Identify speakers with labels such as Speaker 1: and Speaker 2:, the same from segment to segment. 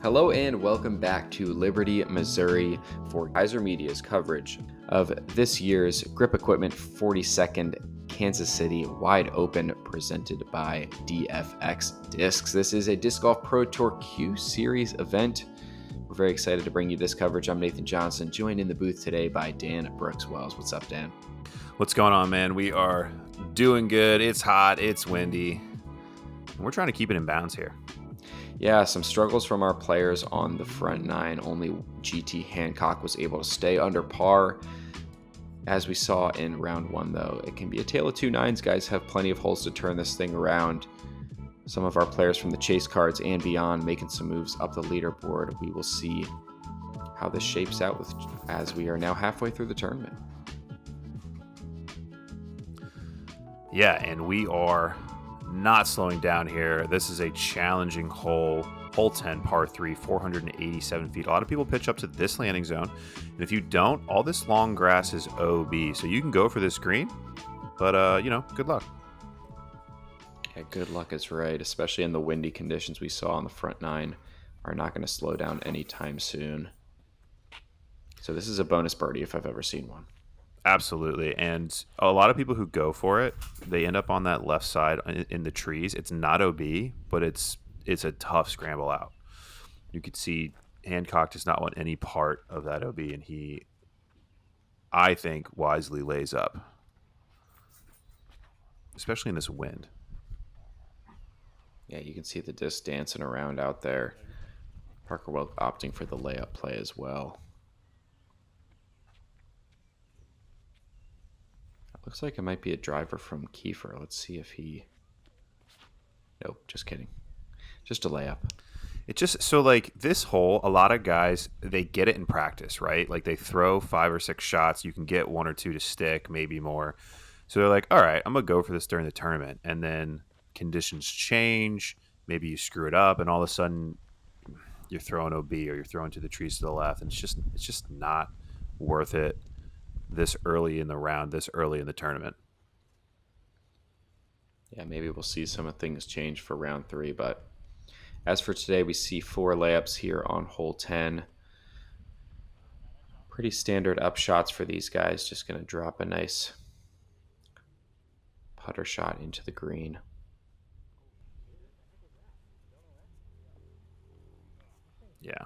Speaker 1: Hello and welcome back to Liberty, Missouri for Kaiser Media's coverage of this year's Grip Equipment 42nd Kansas City Wide Open presented by DFX Discs. This is a Disc Golf Pro Tour Q Series event. We're very excited to bring you this coverage. I'm Nathan Johnson, joined in the booth today by Dan Brooks-Wells. What's up, Dan?
Speaker 2: What's going on, man? We are doing good. It's hot. It's windy. And we're trying to keep it in bounds here.
Speaker 1: Yeah, some struggles from our players on the front nine. Only GT Hancock was able to stay under par. As we saw in round one, though, it can be a tale of two nines. Guys have plenty of holes to turn this thing around. Some of our players from the chase cards and beyond making some moves up the leaderboard. We will see how this shapes out as we are now halfway through the tournament.
Speaker 2: Yeah, and we are not slowing down here. This is a challenging hole. Hole 10, par 3, 487 feet. A lot of people pitch up to this landing zone. And if you don't, all this long grass is OB. So you can go for this green, but, good luck.
Speaker 1: Yeah, good luck is right, especially in the windy conditions we saw on the front nine are not going to slow down anytime soon. So this is a bonus birdie if I've ever seen one.
Speaker 2: Absolutely. And a lot of people who go for it, they end up on that left side in the trees. It's not OB, but it's a tough scramble out. You could see Hancock does not want any part of that OB, and he, I think, wisely lays up, especially in this wind.
Speaker 1: Yeah, you can see the disc dancing around out there. Parker Welck opting for the layup play as well. Looks like it might be a driver from Kiefer. Let's see if he... Nope, just kidding. Just a layup.
Speaker 2: It just, so like this hole, a lot of guys, they get it in practice, right? Like they throw 5 or 6 shots. You can get 1 or 2 to stick, maybe more. So they're like, all right, I'm going to go for this during the tournament. And then conditions change. Maybe you screw it up and all of a sudden you're throwing OB or you're throwing to the trees to the left. And it's just not worth it this early in the round, this early in the tournament.
Speaker 1: Yeah, maybe we'll see some of things change for round 3, but as for today, we see 4 layups here on hole 10. Pretty standard up shots for these guys. Just going to drop a nice putter shot into the green.
Speaker 2: Yeah.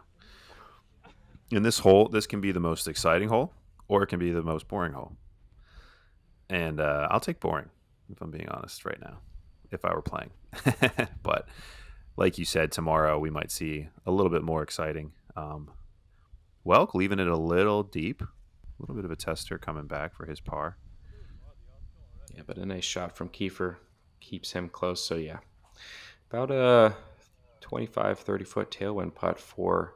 Speaker 2: In this hole, this can be the most exciting hole, or it can be the most boring hole. And I'll take boring, if I'm being honest right now, if I were playing. But like you said, tomorrow we might see a little bit more exciting. Welck leaving it a little deep. A little bit of a tester coming back for his par.
Speaker 1: Yeah, but a nice shot from Kiefer keeps him close. So, yeah, about a 25, 30-foot tailwind putt for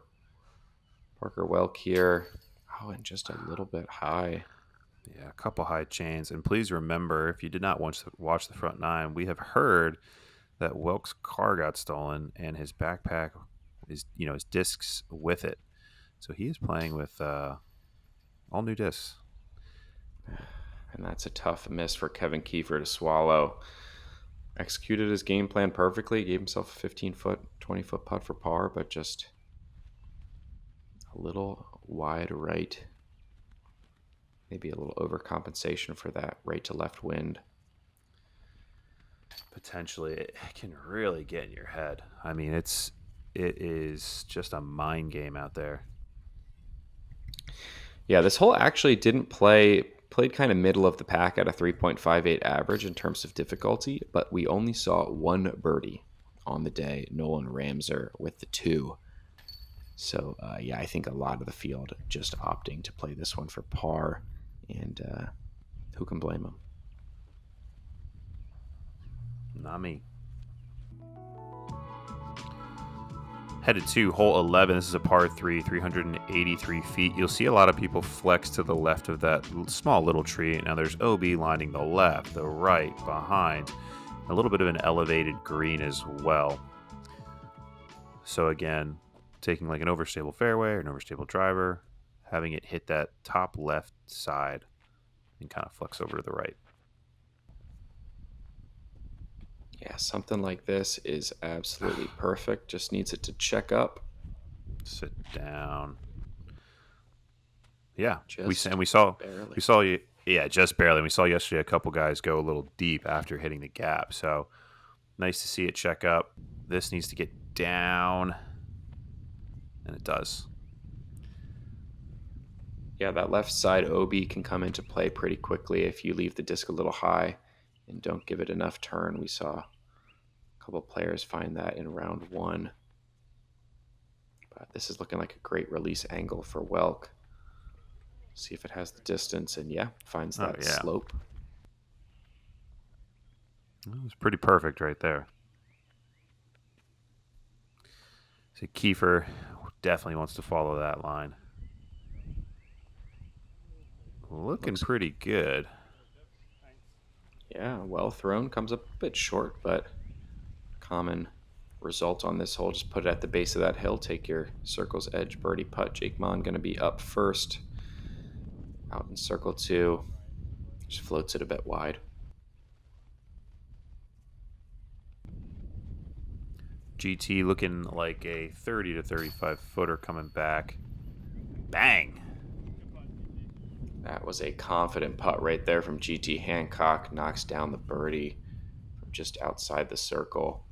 Speaker 1: Parker Welck here. Oh, and just a little bit high.
Speaker 2: Yeah, a couple high chains. And please remember, if you did not watch the front nine, we have heard that Welck's car got stolen and his backpack is, his discs with it. So he is playing with all new discs.
Speaker 1: And that's a tough miss for Kevin Kiefer to swallow. Executed his game plan perfectly. Gave himself a 15-foot, 20-foot putt for par, but just a little wide right. Maybe a little overcompensation for that right to left wind.
Speaker 2: Potentially, it can really get in your head. I mean, it is just a mind game out there.
Speaker 1: Yeah, this hole actually played kind of middle of the pack at a 3.58 average in terms of difficulty, but we only saw 1 birdie on the day, Nolan Ramser with the 2. So, I think a lot of the field just opting to play this one for par, and who can blame them?
Speaker 2: Not me. Headed to hole 11. This is a par 3, 383 feet. You'll see a lot of people flex to the left of that small little tree. Now there's OB lining the left, the right, behind. A little bit of an elevated green as well. So again, taking like an overstable fairway or an overstable driver, having it hit that top left side and kind of flex over to the right.
Speaker 1: Yeah, something like this is absolutely perfect. Just needs it to check up
Speaker 2: Sit down. Yeah,
Speaker 1: Just
Speaker 2: we saw
Speaker 1: barely.
Speaker 2: we saw you. Yeah, just barely. We saw yesterday a couple guys go a little deep after hitting the gap. So nice to see it check up. This needs to get down, and it does.
Speaker 1: Yeah, that left side OB can come into play pretty quickly if you leave the disc a little high and don't give it enough turn. We saw a couple players find that in round one. But this is looking like a great release angle for Welck. See if it has the distance, and yeah, finds that slope.
Speaker 2: It was pretty perfect right there. So Kiefer definitely wants to follow that line. Looking pretty good.
Speaker 1: Yeah, well thrown. Comes up a bit short, but common result on this hole. Just put it at the base of that hill. Take your circle's edge birdie putt. Jake Monn going to be up first. Out in circle two. Just floats it a bit wide.
Speaker 2: GT looking like a 30 to 35 footer coming back. Bang!
Speaker 1: That was a confident putt right there from GT Hancock. Knocks down the birdie from just outside the circle.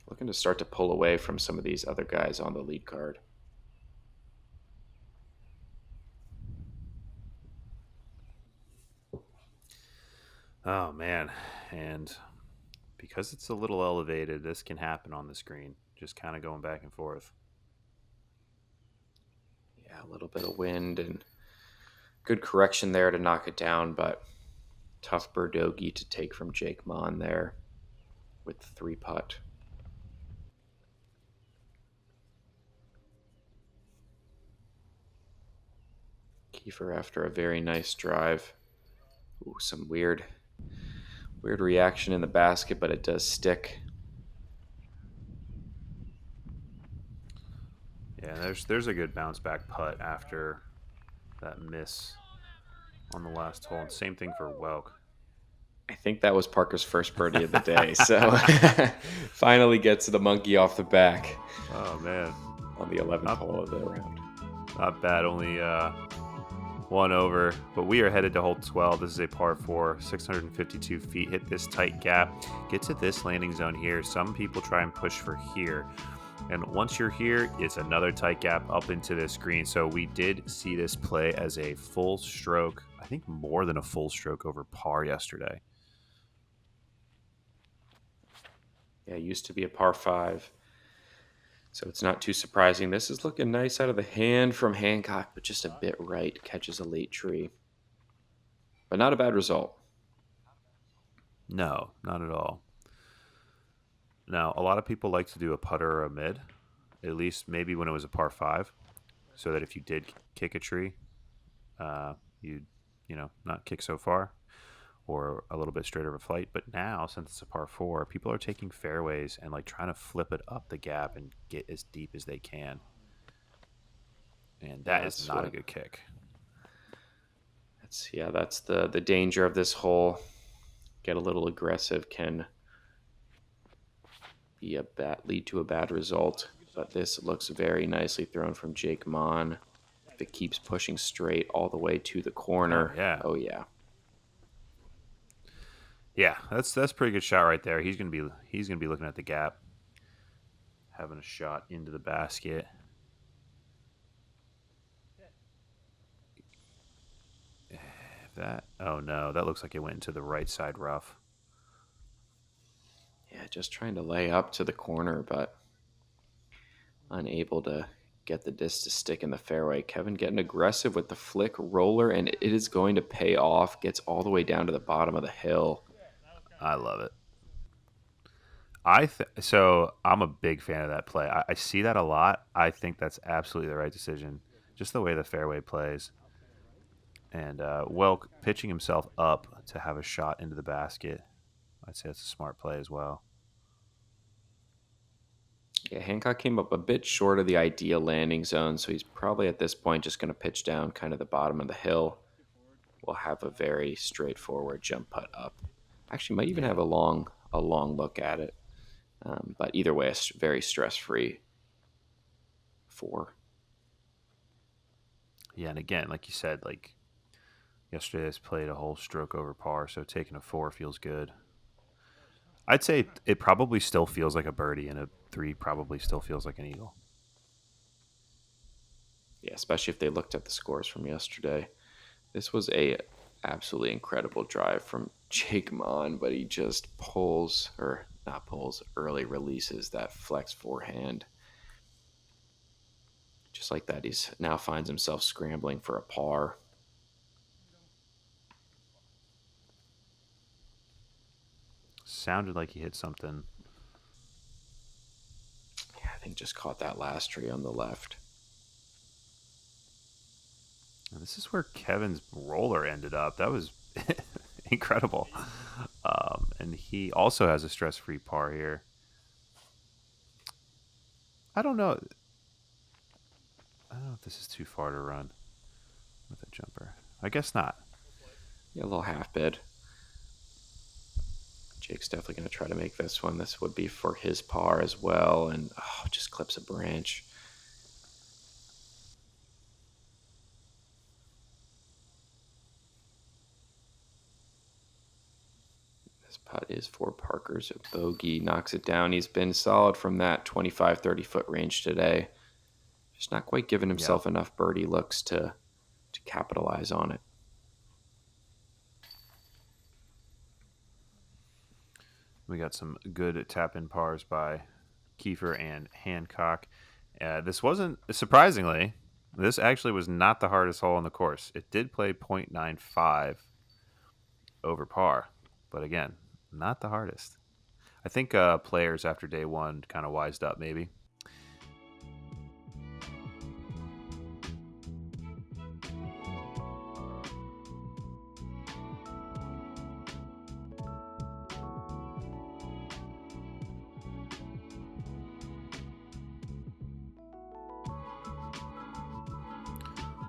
Speaker 1: Looking to start to pull away from some of these other guys on the lead card.
Speaker 2: Oh, man. And because it's a little elevated, this can happen on the screen. Just kind of going back and forth.
Speaker 1: Yeah, a little bit of wind and good correction there to knock it down, but tough birdogey to take from Jake Monn there with the 3-putt. Kiefer after a very nice drive. Ooh, some weird reaction in the basket, but it does stick.
Speaker 2: Yeah, there's a good bounce back putt after that miss on the last hole. And same thing for Welck.
Speaker 1: I think that was Parker's first birdie of the day, so finally gets the monkey off the back.
Speaker 2: Oh, man.
Speaker 1: On the 11th hole of the round.
Speaker 2: Not bad, only one over, but we are headed to hole 12. This is a par 4, 652 feet. Hit this tight gap, get to this landing zone here. Some people try and push for here, and once you're here, it's another tight gap up into this green. So we did see this play as a full stroke, I think more than a full stroke over par yesterday.
Speaker 1: Yeah, it used to be a par 5. So it's not too surprising. This is looking nice out of the hand from Hancock, but just a bit right. Catches a late tree. But not a bad result.
Speaker 2: No, not at all. Now, a lot of people like to do a putter or a mid, at least maybe when it was a par 5, so that if you did kick a tree, you'd not kick so far or a little bit straighter of a flight. But now, since it's a par 4, people are taking fairways and like trying to flip it up the gap and get as deep as they can. And that is not a good kick.
Speaker 1: That's the danger of this hole. Get a little aggressive can be lead to a bad result. But this looks very nicely thrown from Jake Monn. If it keeps pushing straight all the way to the corner. Oh yeah.
Speaker 2: Yeah, that's a pretty good shot right there. He's gonna be looking at the gap, having a shot into the basket. Oh no, that looks like it went into the right side rough.
Speaker 1: Yeah, just trying to lay up to the corner, but unable to get the disc to stick in the fairway. Kevin getting aggressive with the flick roller, and it is going to pay off. Gets all the way down to the bottom of the hill.
Speaker 2: I love it. So I'm a big fan of that play. I see that a lot. I think that's absolutely the right decision. Just the way the fairway plays. And Welck pitching himself up to have a shot into the basket. I'd say that's a smart play as well.
Speaker 1: Yeah, Hancock came up a bit short of the ideal landing zone, so he's probably at this point just going to pitch down kind of the bottom of the hill. We'll have a very straightforward jump putt up. Actually, might even have a long look at it. But either way, it's very stress-free. 4.
Speaker 2: Yeah, and again, like you said, like yesterday, this played a whole stroke over par, so taking a 4 feels good. I'd say it probably still feels like a birdie, and a 3 probably still feels like an eagle.
Speaker 1: Yeah, especially if they looked at the scores from yesterday. This was a absolutely incredible drive from Jake Monn, but he just pulls, or not pulls, early releases that flex forehand. Just like that, he's now finds himself scrambling for a par.
Speaker 2: Sounded like he hit something.
Speaker 1: Yeah, I think just caught that last tree on the left.
Speaker 2: And this is where Kevin's roller ended up. That was incredible. And he also has a stress-free par here. I don't know. I don't know if this is too far to run with a jumper. I guess not.
Speaker 1: Yeah, a little half bid. Jake's definitely going to try to make this one. This would be for his par as well. And just clips a branch. This putt is for Parker's bogey. Knocks it down. He's been solid from that 25, 30-foot range today. Just not quite giving himself enough birdie looks to capitalize on it.
Speaker 2: We got some good tap-in pars by Kiefer and Hancock. This wasn't, surprisingly, this actually was not the hardest hole on the course. It did play .95 over par, but again, not the hardest. I think players after day one kind of wised up, maybe.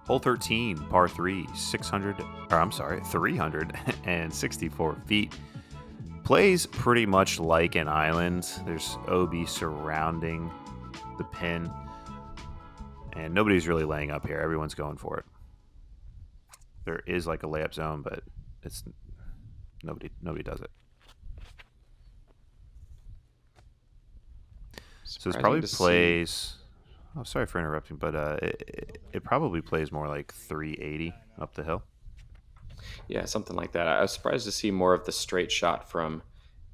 Speaker 2: Hole 13, par 3, 364 feet. Plays pretty much like an island. There's OB surrounding the pin. And nobody's really laying up here. Everyone's going for it. There is like a layup zone, but it's nobody does it. So this probably plays... Oh, sorry for interrupting, but it probably plays more like 380 up the hill.
Speaker 1: Yeah, something like that. I was surprised to see more of the straight shot from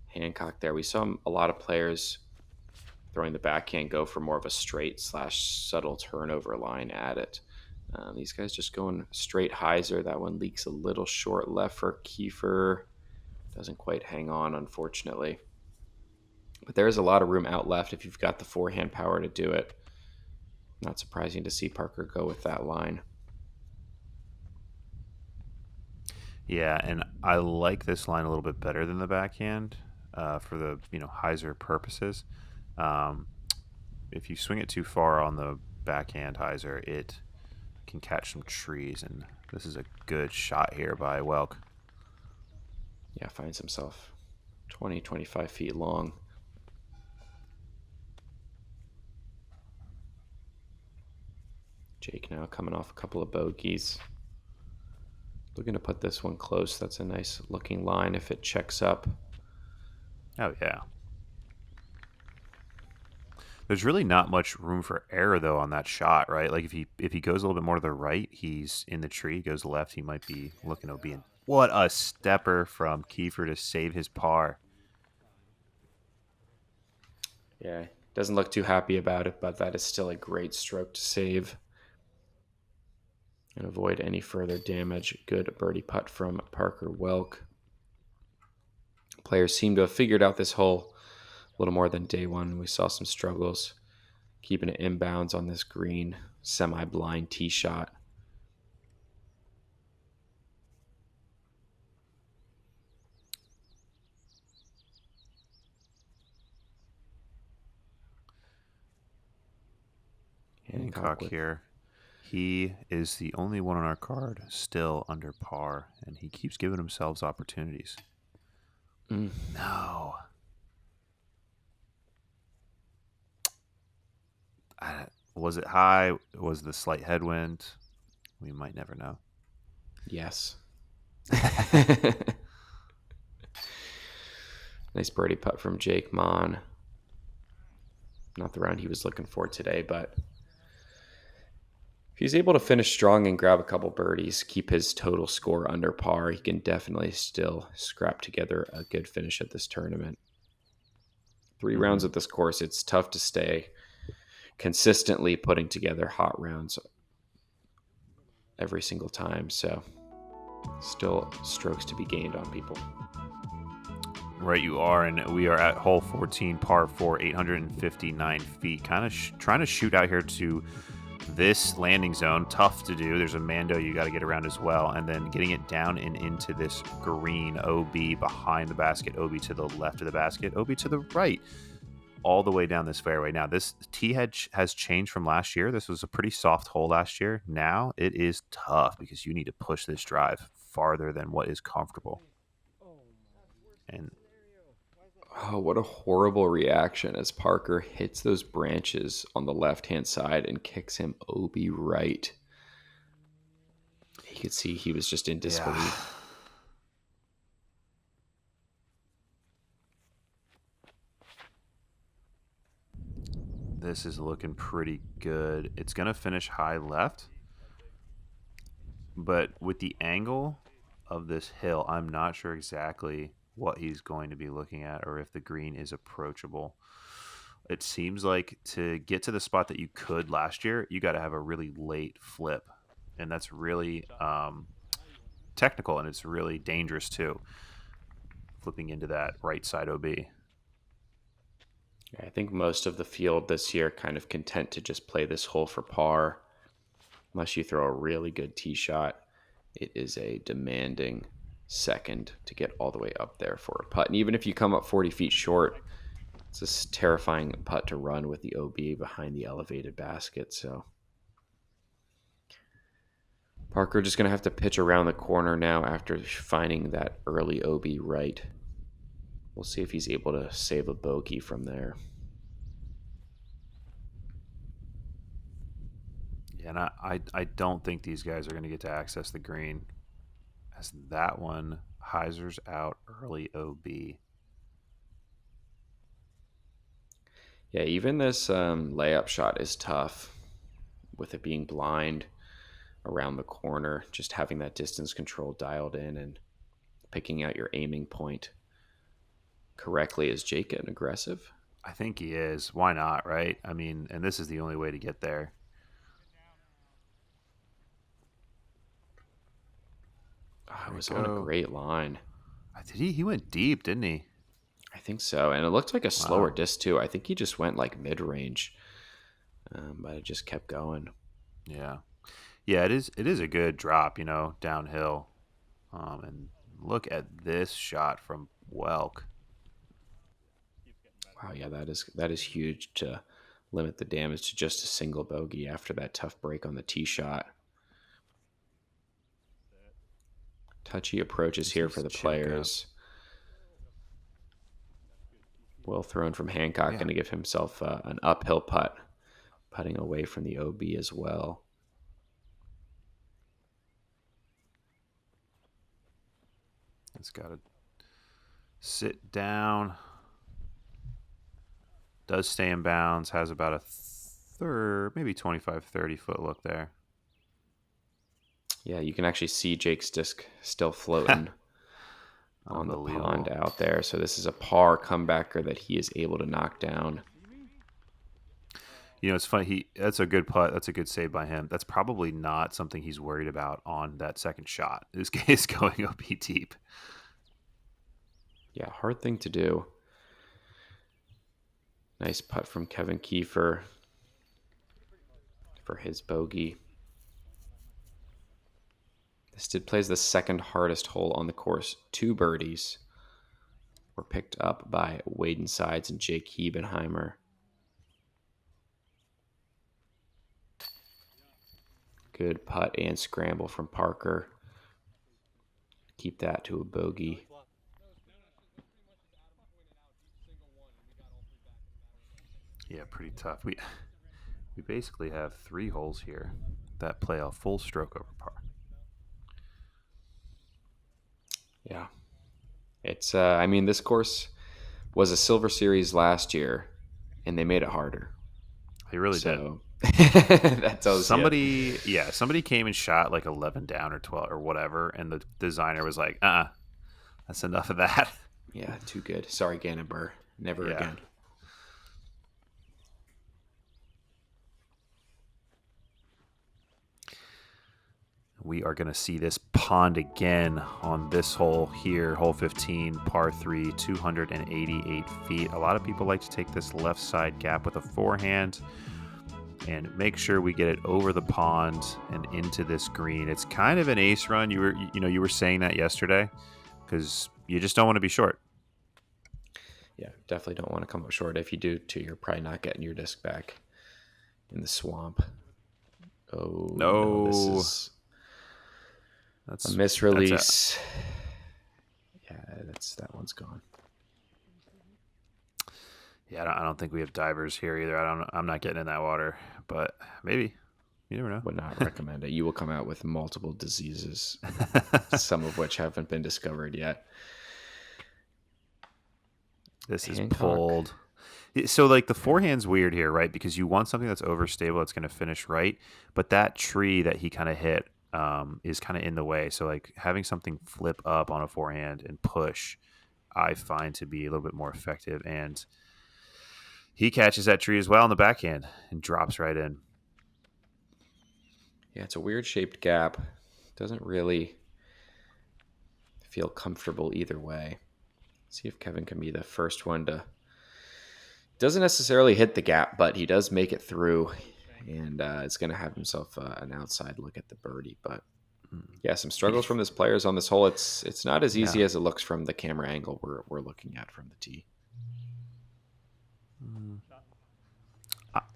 Speaker 1: Hancock there. We saw a lot of players throwing the backhand go for more of a straight / subtle turnover line at it. These guys just going straight hyzer. That one leaks a little short left for Kiefer. Doesn't quite hang on, unfortunately. But there is a lot of room out left if you've got the forehand power to do it. Not surprising to see Parker go with that line.
Speaker 2: Yeah, and I like this line a little bit better than the backhand for the hyzer purposes. If you swing it too far on the backhand hyzer, it can catch some trees, and this is a good shot here by Welck.
Speaker 1: Yeah, finds himself 20, 25 feet long. Jake now coming off a couple of bogeys. Looking to put this one close. That's a nice looking line if it checks up.
Speaker 2: Oh, yeah. There's really not much room for error, though, on that shot, right? Like, if he goes a little bit more to the right, he's in the tree. Goes left, he might be looking to be in. What a stepper from Kiefer to save his par.
Speaker 1: Yeah, doesn't look too happy about it, but that is still a great stroke to save and avoid any further damage. Good birdie putt from Parker Welck. Players seem to have figured out this hole a little more than day one. We saw some struggles keeping it inbounds on this green semi-blind tee shot.
Speaker 2: Hancock here. He is the only one on our card still under par, and he keeps giving himself opportunities. No. Was it high? Was the slight headwind? We might never know.
Speaker 1: Yes. Nice birdie putt from Jake Monn. Not the round he was looking for today, but if he's able to finish strong and grab a couple birdies, keep his total score under par, he can definitely still scrap together a good finish at this tournament. 3 rounds at this course, it's tough to stay consistently putting together hot rounds every single time. So still strokes to be gained on people.
Speaker 2: Right, you are, and we are at hole 14, par 4, 859 feet. Kind of trying to shoot out here to this landing zone. Tough to do. There's a Mando you got to get around as well, and then getting it down and into this green OB behind the basket, OB to the left of the basket, OB to the right, all the way down this fairway. Now, this tee head has changed from last year. This was a pretty soft hole last year. Now it is tough because you need to push this drive farther than what is comfortable. And
Speaker 1: oh, what a horrible reaction as Parker hits those branches on the left-hand side and kicks him OB right. He could see he was just in disbelief.
Speaker 2: This is looking pretty good. It's going to finish high left. But with the angle of this hill, I'm not sure exactly what he's going to be looking at or if the green is approachable. It seems like to get to the spot that you could last year, you got to have a really late flip. And that's really technical, and it's really dangerous too, flipping into that right side OB.
Speaker 1: I think most of the field this year kind of content to just play this hole for par. Unless you throw a really good tee shot, it is a demanding second to get all the way up there for a putt. And even if you come up 40 feet short, it's this terrifying putt to run with the OB behind the elevated basket. So Parker just going to have to pitch around the corner now after finding that early OB right. We'll see if he's able to save a bogey from there.
Speaker 2: Yeah, and I don't think these guys are going to get to access the green, as that one hyzers out early OB.
Speaker 1: Yeah, even this layup shot is tough with it being blind around the corner. Just having that distance control dialed in and picking out your aiming point correctly. Is Jake getting aggressive?
Speaker 2: I think he is. Why not, right? I mean, and this is the only way to get there.
Speaker 1: Oh, it was on a great line.
Speaker 2: Did he? He went deep, didn't he?
Speaker 1: I think so. And it looked like a slower disc, too. I think he just went like mid-range, but it just kept going.
Speaker 2: Yeah. Yeah, it is a good drop, downhill. And look at this shot from Welck.
Speaker 1: Wow, yeah, that is huge to limit the damage to just a single bogey after that tough break on the tee shot. Touchy approaches here for the players. Well thrown from Hancock, going to give himself an uphill putt, putting away from the OB as well.
Speaker 2: It's got to sit down. Does stay in bounds. Has about a third, maybe 25, 30 foot look there.
Speaker 1: Yeah, you can actually see Jake's disc still floating on the pond out there. So this is a par comebacker that he is able to knock down.
Speaker 2: It's funny. That's a good putt. That's a good save by him. That's probably not something he's worried about on that second shot. This guy is going OB deep.
Speaker 1: Yeah, hard thing to do. Nice putt from Kevin Kiefer for his bogey. This plays the second hardest hole on the course. 2 birdies were picked up by Waden Sides and Jake Hebenheimer. Good putt and scramble from Parker. Keep that to a bogey.
Speaker 2: Yeah, pretty tough. we basically have 3 holes here that play a full stroke over par.
Speaker 1: Yeah. It's, I mean, this course was a Silver Series last year, and they made it harder.
Speaker 2: They really did.
Speaker 1: So that tells
Speaker 2: somebody came and shot like 11 down or 12 or whatever, and the designer was like, that's enough of that.
Speaker 1: Yeah, too good. Sorry, Gannon Burr. Never again.
Speaker 2: We are going to see this pond again on this hole here, hole 15, par 3, 288 feet. A lot of people like to take this left side gap with a forehand and make sure we get it over the pond and into this green. It's kind of an ace run. You were saying that yesterday because you just don't want to be short.
Speaker 1: Yeah, definitely don't want to come up short. If you do, too, you're probably not getting your disc back in the swamp. Oh, no, this is a misrelease. That one's gone.
Speaker 2: Yeah, I don't think we have divers here either. I'm not getting in that water, but maybe. You never know.
Speaker 1: Would not recommend it. You will come out with multiple diseases, some of which haven't been discovered yet.
Speaker 2: This is pulled. So, like, the forehand's weird here, right? Because you want something that's overstable that's going to finish right, but that tree that he kind of hit is kind of in the way. So, like, having something flip up on a forehand and push, I find to be a little bit more effective. And he catches that tree as well on the backhand and drops right in.
Speaker 1: Yeah, it's a weird shaped gap. Doesn't really feel comfortable either way. See if Kevin can be the first one to... Doesn't necessarily hit the gap, but he does make it through. And it's going to have himself an outside look at the birdie. But yeah, some struggles from this players on this hole. It's not as easy as it looks from the camera angle we're looking at from the tee.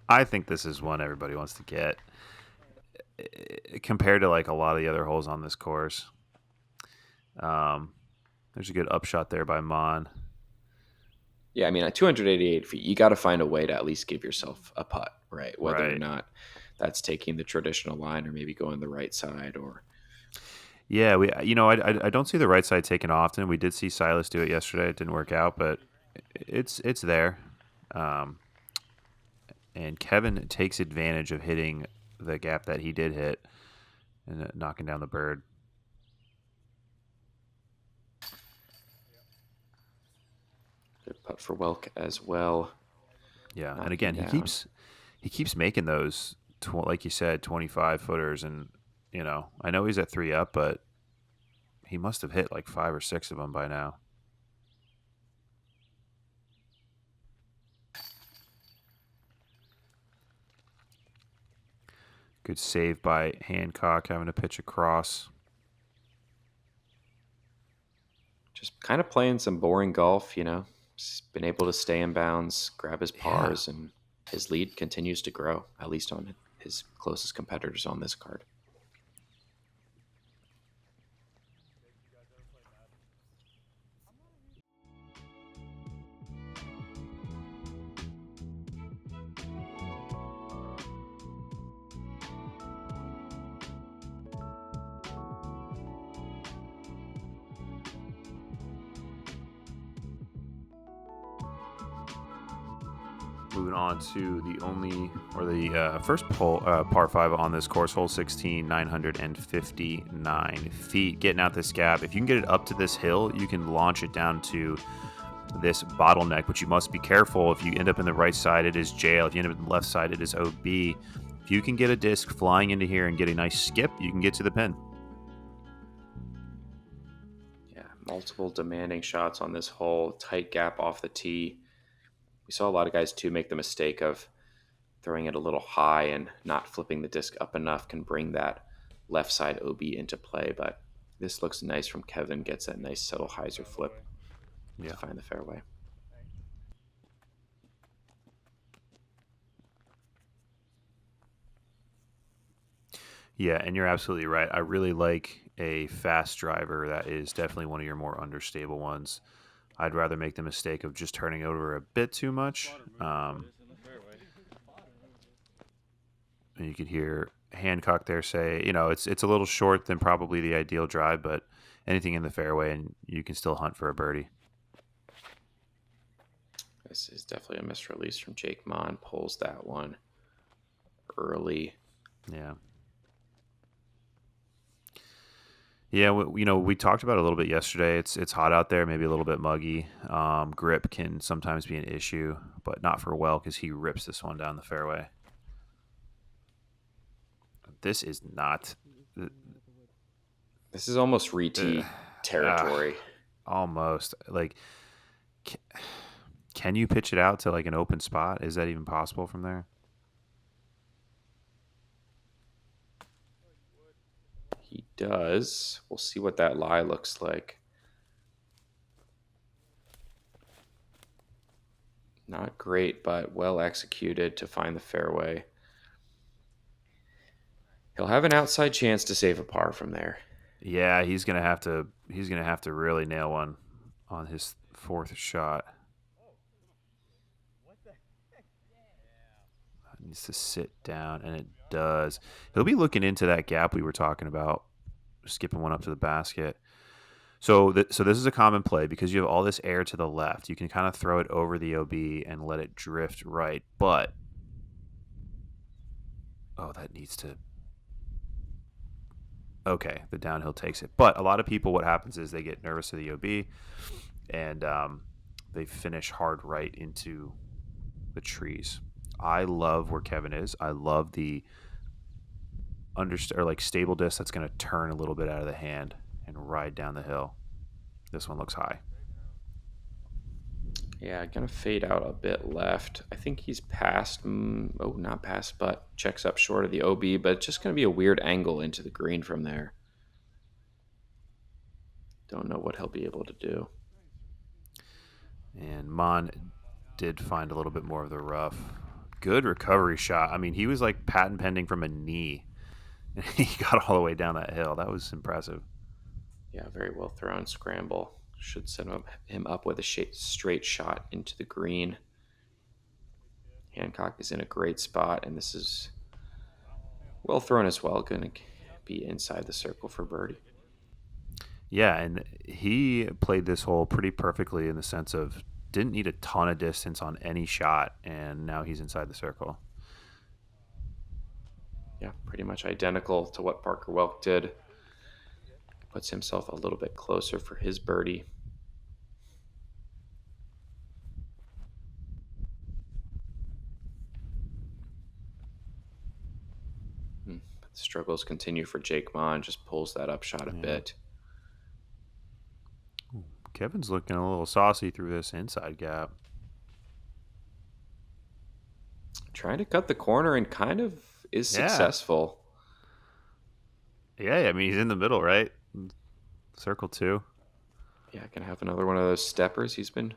Speaker 2: I think this is one everybody wants to get compared to like a lot of the other holes on this course. There's a good upshot there by Monn.
Speaker 1: Yeah, I mean, at 288 feet, you got to find a way to at least give yourself a putt, right? Whether or not that's taking the traditional line or maybe going the right side or...
Speaker 2: Yeah, I don't see the right side taken often. We did see Silas do it yesterday. It didn't work out, but it's there. And Kevin takes advantage of hitting the gap that he did hit and knocking down the bird.
Speaker 1: Good putt for Welck as well.
Speaker 2: Yeah, and again, he keeps making those, like you said, 25 footers, and I know he's at 3 up, but he must have hit like 5 or 6 of them by now. Good save by Hancock, having to pitch across.
Speaker 1: Just kind of playing some boring golf, He's been able to stay in bounds, grab his pars, and his lead continues to grow, at least on his closest competitors on this card.
Speaker 2: Moving on to the first hole, par 5 on this course, hole 16, 959 feet. Getting out this gap. If you can get it up to this hill, you can launch it down to this bottleneck, but you must be careful. If you end up in the right side, it is jail. If you end up in the left side, it is OB. If you can get a disc flying into here and get a nice skip, you can get to the pin.
Speaker 1: Yeah, multiple demanding shots on this hole. Tight gap off the tee. We saw a lot of guys, too, make the mistake of throwing it a little high and not flipping the disc up enough can bring that left side OB into play. But this looks nice from Kevin. Gets that nice subtle hyzer flip to find the fairway.
Speaker 2: Yeah, and you're absolutely right. I really like a fast driver. That is definitely one of your more understable ones. I'd rather make the mistake of just turning over a bit too much. And you could hear Hancock there say, it's a little short than probably the ideal drive, but anything in the fairway and you can still hunt for a birdie.
Speaker 1: This is definitely a misrelease from Jake Monn. Pulls that one early.
Speaker 2: Yeah. Yeah, we talked about it a little bit yesterday. It's hot out there, maybe a little bit muggy. Grip can sometimes be an issue, but not for Welck because he rips this one down the fairway. This is not.
Speaker 1: This is almost re-tee territory.
Speaker 2: Almost. Like, can you pitch it out to like an open spot? Is that even possible from there?
Speaker 1: He does. We'll see what that lie looks like. Not great, but well executed to find the fairway. He'll have an outside chance to save a par from there.
Speaker 2: Yeah, he's gonna have to really nail one on his fourth shot. Needs to sit down, and it does. He'll be looking into that gap we were talking about, skipping one up to the basket. So this is a common play because you have all this air to the left. You can kind of throw it over the OB and let it drift right. But, that needs to... Okay, the downhill takes it. But a lot of people, what happens is they get nervous of the OB, and they finish hard right into the trees. I love where Kevin is. I love the stable disc that's going to turn a little bit out of the hand and ride down the hill. This one looks high.
Speaker 1: Yeah, going to fade out a bit left. I think he's past, not past, but checks up short of the OB, but it's just going to be a weird angle into the green from there. Don't know what he'll be able to do.
Speaker 2: And Monn did find a little bit more of the rough. Good recovery shot. I mean, he was like patent pending from a knee. And he got all the way down that hill. That was impressive.
Speaker 1: Yeah, very well thrown scramble. Should set him up with a straight shot into the green. Hancock is in a great spot, and this is well thrown as well. Going to be inside the circle for birdie.
Speaker 2: Yeah, and he played this hole pretty perfectly in the sense of didn't need a ton of distance on any shot, and now he's inside the circle.
Speaker 1: Yeah, pretty much identical to what Parker Welck did. Puts himself a little bit closer for his birdie. But the struggles continue for Jake Monn. Just pulls that up shot a bit.
Speaker 2: Kevin's looking a little saucy through this inside gap.
Speaker 1: Trying to cut the corner and kind of is successful.
Speaker 2: Yeah, I mean, he's in the middle, right? Circle 2.
Speaker 1: Yeah, gonna have another one of those steppers. He's been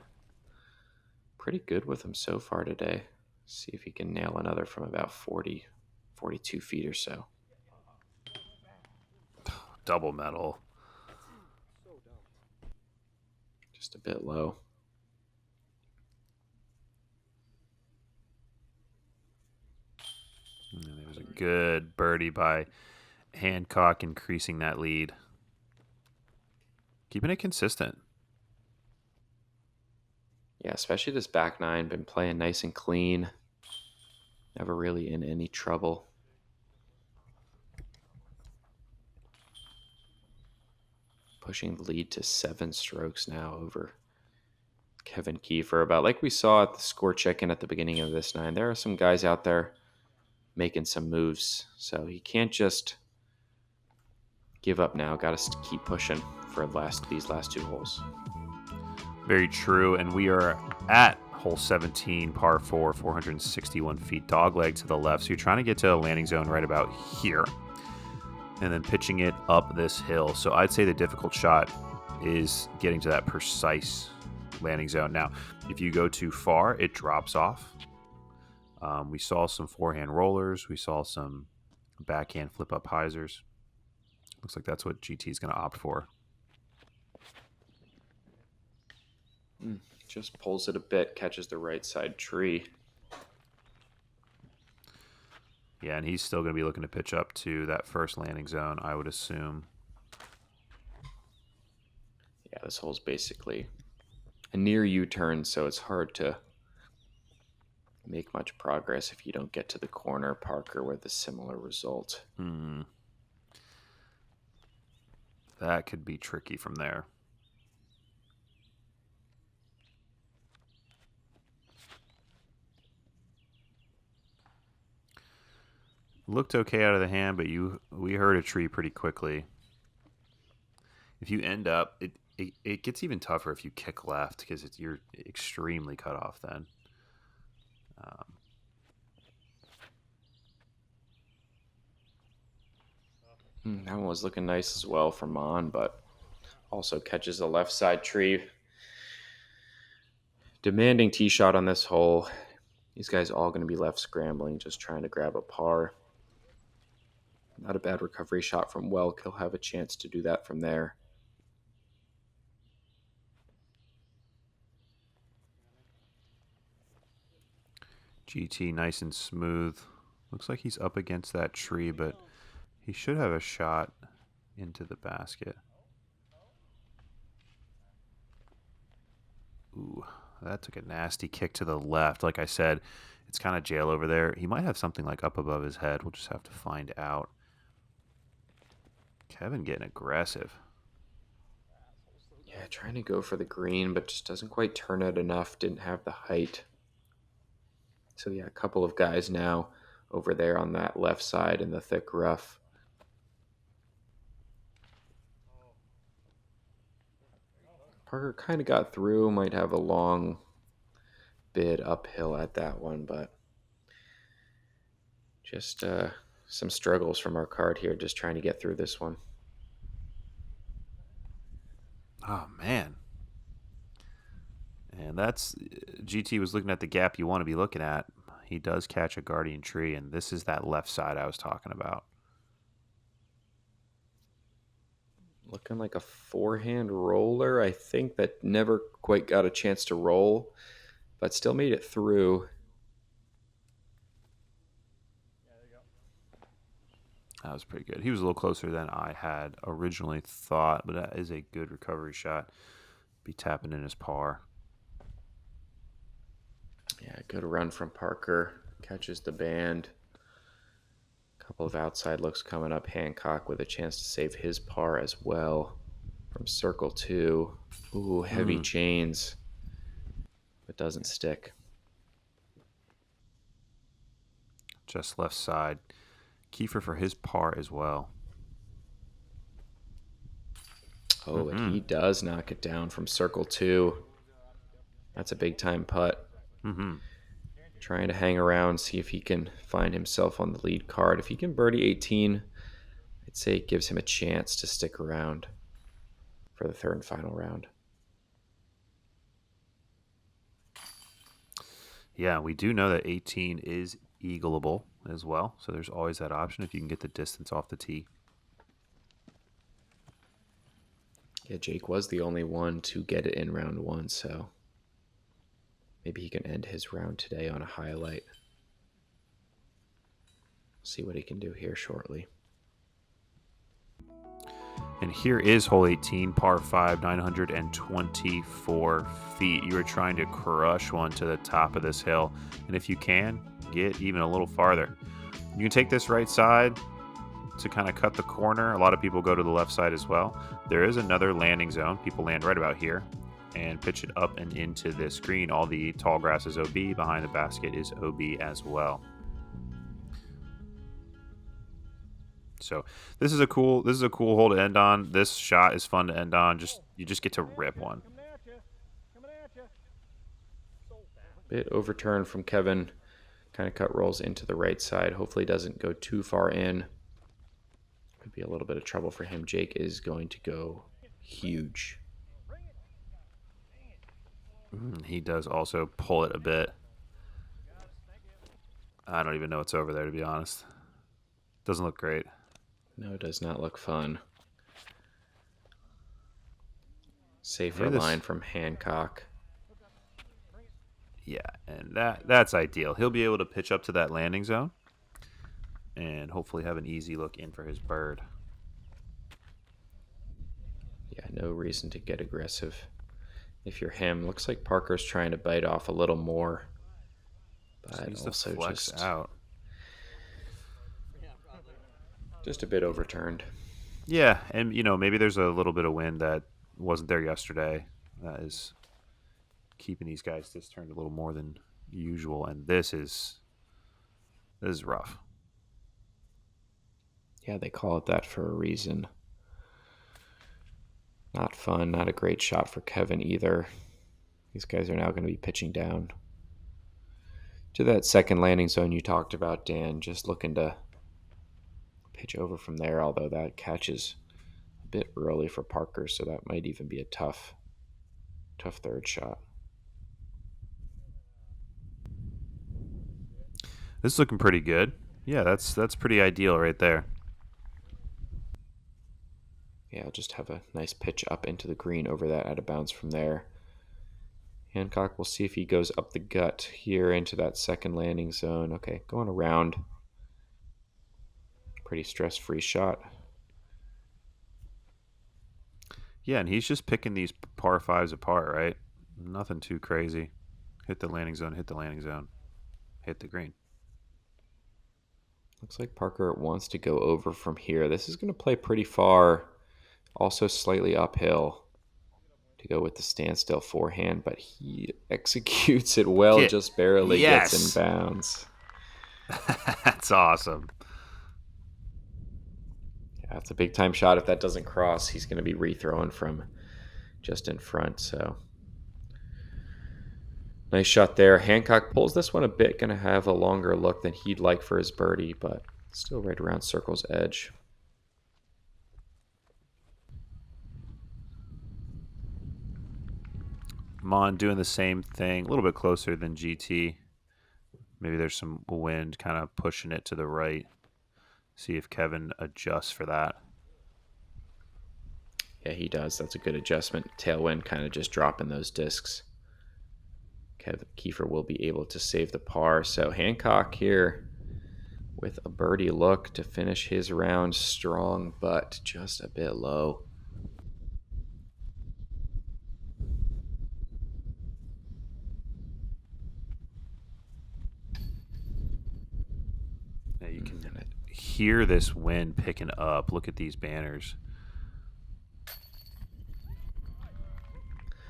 Speaker 1: pretty good with them so far today. See if he can nail another from about 40, 42 feet or so.
Speaker 2: Double medal.
Speaker 1: Just a bit low.
Speaker 2: And there's a good birdie by Hancock, increasing that lead. Keeping it consistent.
Speaker 1: Yeah, especially this back nine. Been playing nice and clean. Never really in any trouble. Pushing the lead to 7 strokes now over Kevin Kiefer. About like we saw at the score check-in at the beginning of this 9, there are some guys out there making some moves. So he can't just give up now. Got to keep pushing for these last 2 holes.
Speaker 2: Very true. And we are at hole 17, par 4, 461 feet, dogleg to the left. So you're trying to get to a landing zone right about here, and then pitching it up this hill. So I'd say the difficult shot is getting to that precise landing zone. Now, if you go too far, it drops off. We saw some forehand rollers. We saw some backhand flip-up hyzers. Looks like that's what GT is going to opt for.
Speaker 1: Just pulls it a bit, catches the right side tree.
Speaker 2: Yeah, and he's still going to be looking to pitch up to that first landing zone, I would assume.
Speaker 1: Yeah, this hole's basically a near U-turn, so it's hard to make much progress if you don't get to the corner, Parker, with a similar result.
Speaker 2: That could be tricky from there. Looked okay out of the hand, but we heard a tree pretty quickly. If you end up, it gets even tougher if you kick left because you're extremely cut off then.
Speaker 1: That one was looking nice as well for Monn, but also catches the left side tree. Demanding tee shot on this hole. These guys all going to be left scrambling, just trying to grab a par. Not a bad recovery shot from Welck. He'll have a chance to do that from there.
Speaker 2: GT nice and smooth. Looks like he's up against that tree, but he should have a shot into the basket. Ooh, that took a nasty kick to the left. Like I said, it's kind of jail over there. He might have something like up above his head. We'll just have to find out. Kevin getting aggressive.
Speaker 1: Yeah, trying to go for the green, but just doesn't quite turn it enough. Didn't have the height. So yeah, a couple of guys now over there on that left side in the thick rough. Parker kind of got through. Might have a long bid uphill at that one, but just some struggles from our card here, just trying to get through this one.
Speaker 2: Oh, man. And that's GT was looking at the gap you want to be looking at. He does catch a guardian tree, and this is that left side I was talking about.
Speaker 1: Looking like a forehand roller. I think that never quite got a chance to roll, but still made it through.
Speaker 2: That was pretty good. He was a little closer than I had originally thought, but that is a good recovery shot. Be tapping in his par.
Speaker 1: Yeah, good run from Parker. Catches the band. Couple of outside looks coming up. Hancock with a chance to save his par as well from circle 2. Ooh, heavy chains, but doesn't stick.
Speaker 2: Just left side. Kiefer for his par as well.
Speaker 1: Oh, and he does knock it down from circle 2. That's a big time putt. Trying to hang around, see if he can find himself on the lead card. If he can birdie 18, I'd say it gives him a chance to stick around for the third and final round.
Speaker 2: Yeah, we do know that 18 is eagleable as well, so there's always that option if you can get the distance off the tee.
Speaker 1: Yeah, Jake was the only one to get it in round 1, so maybe he can end his round today on a highlight. See what he can do here shortly.
Speaker 2: And here is hole 18, par 5, 924 feet. You are trying to crush one to the top of this hill. And if you can, get even a little farther. You can take this right side to kind of cut the corner. A lot of people go to the left side as well. There is another landing zone. People land right about here and pitch it up and into this green. All the tall grass is OB. Behind the basket is OB as well. So this is a cool hole to end on. This shot is fun to end on. You just get to rip one.
Speaker 1: Bit overturned from Kevin. Kind of cut rolls into the right side. Hopefully doesn't go too far in. Could be a little bit of trouble for him. Jake is going to go huge.
Speaker 2: He does also pull it a bit. I don't even know what's over there, to be honest. Doesn't look great.
Speaker 1: No, it does not look fun. Safer line from Hancock.
Speaker 2: Yeah, and that's ideal. He'll be able to pitch up to that landing zone. and hopefully have an easy look in for his bird.
Speaker 1: Yeah, no reason to get aggressive. If you're him, looks like Parker's trying to bite off a little more, but
Speaker 2: Needs to
Speaker 1: also
Speaker 2: flex out.
Speaker 1: just a bit overturned.
Speaker 2: Yeah, and maybe there's a little bit of wind that wasn't there yesterday that is keeping these guys this turned a little more than usual, and this is rough.
Speaker 1: Yeah, they call it that for a reason. Not fun, not a great shot for Kevin either. These guys are now going to be pitching down to that second landing zone you talked about, Dan. Just looking to pitch over from there, although that catch is a bit early for Parker, so that might even be a tough third shot.
Speaker 2: This is looking pretty good. Yeah, that's pretty ideal right there.
Speaker 1: Yeah, I'll just have a nice pitch up into the green over that out of bounds from there. Hancock, we'll see if he goes up the gut here into that second landing zone. Okay, going around. Pretty stress-free shot.
Speaker 2: Yeah, and he's just picking these par fives apart, right? Nothing too crazy. Hit the landing zone, hit the landing zone, hit the green.
Speaker 1: Looks like Parker wants to go over from here. This is going to play pretty far, also slightly uphill to go with the standstill forehand, but he executes it well, just barely gets in bounds.
Speaker 2: That's awesome.
Speaker 1: Yeah, it's a big time shot. If that doesn't cross, he's going to be rethrowing from just in front, so nice shot there. Hancock pulls this one a bit, going to have a longer look than he'd like for his birdie, but still right around circle's edge.
Speaker 2: Monn doing the same thing, a little bit closer than GT. Maybe there's some wind kind of pushing it to the right. See if Kevin adjusts for that.
Speaker 1: Yeah, he does. That's a good adjustment. Tailwind kind of just dropping those discs. Kiefer will be able to save the par. So Hancock here with a birdie look to finish his round strong, but just a bit low.
Speaker 2: Yeah, you can hear this wind picking up. Look at these banners.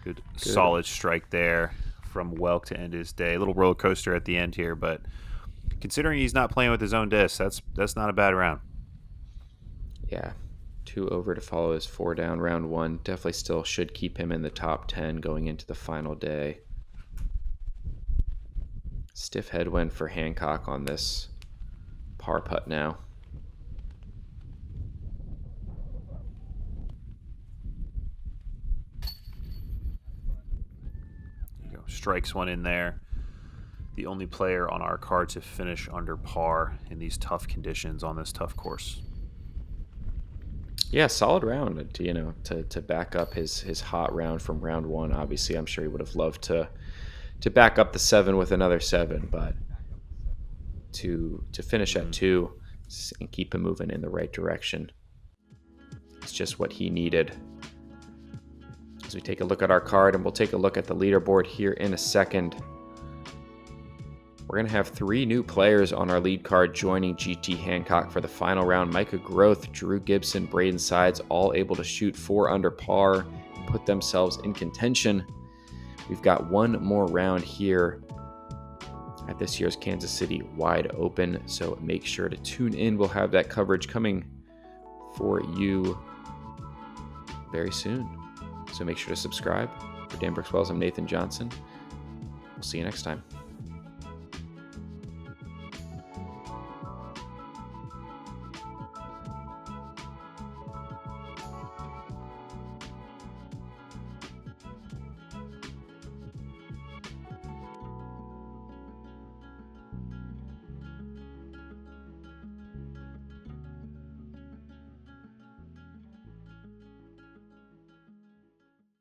Speaker 2: Good. Solid strike there from Welck to end his day. A little roller coaster at the end here, but considering he's not playing with his own disc, that's not a bad round.
Speaker 1: Yeah, 2 over to follow his 4 down round 1. Definitely still should keep him in the top 10 going into the final day. Stiff headwind for Hancock on this par putt now.
Speaker 2: Strikes one in there. The only player on our card to finish under par in these tough conditions on this tough course.
Speaker 1: Yeah, solid round, to back up his hot round from round 1. Obviously, I'm sure he would have loved to back up the 7 with another 7, but to finish at 2 and keep him moving in the right direction, it's just what he needed. As we take a look at our card, and we'll take a look at the leaderboard here in a second. We're going to have 3 new players on our lead card joining GT Hancock for the final round. Micah Groth, Drew Gibson, Braden Sides, all able to shoot 4 under par and put themselves in contention. We've got one more round here at this year's Kansas City Wide Open, so make sure to tune in. We'll have that coverage coming for you very soon. So make sure to subscribe. For Dan Brooks Wells, I'm Nathan Johnson. We'll see you next time.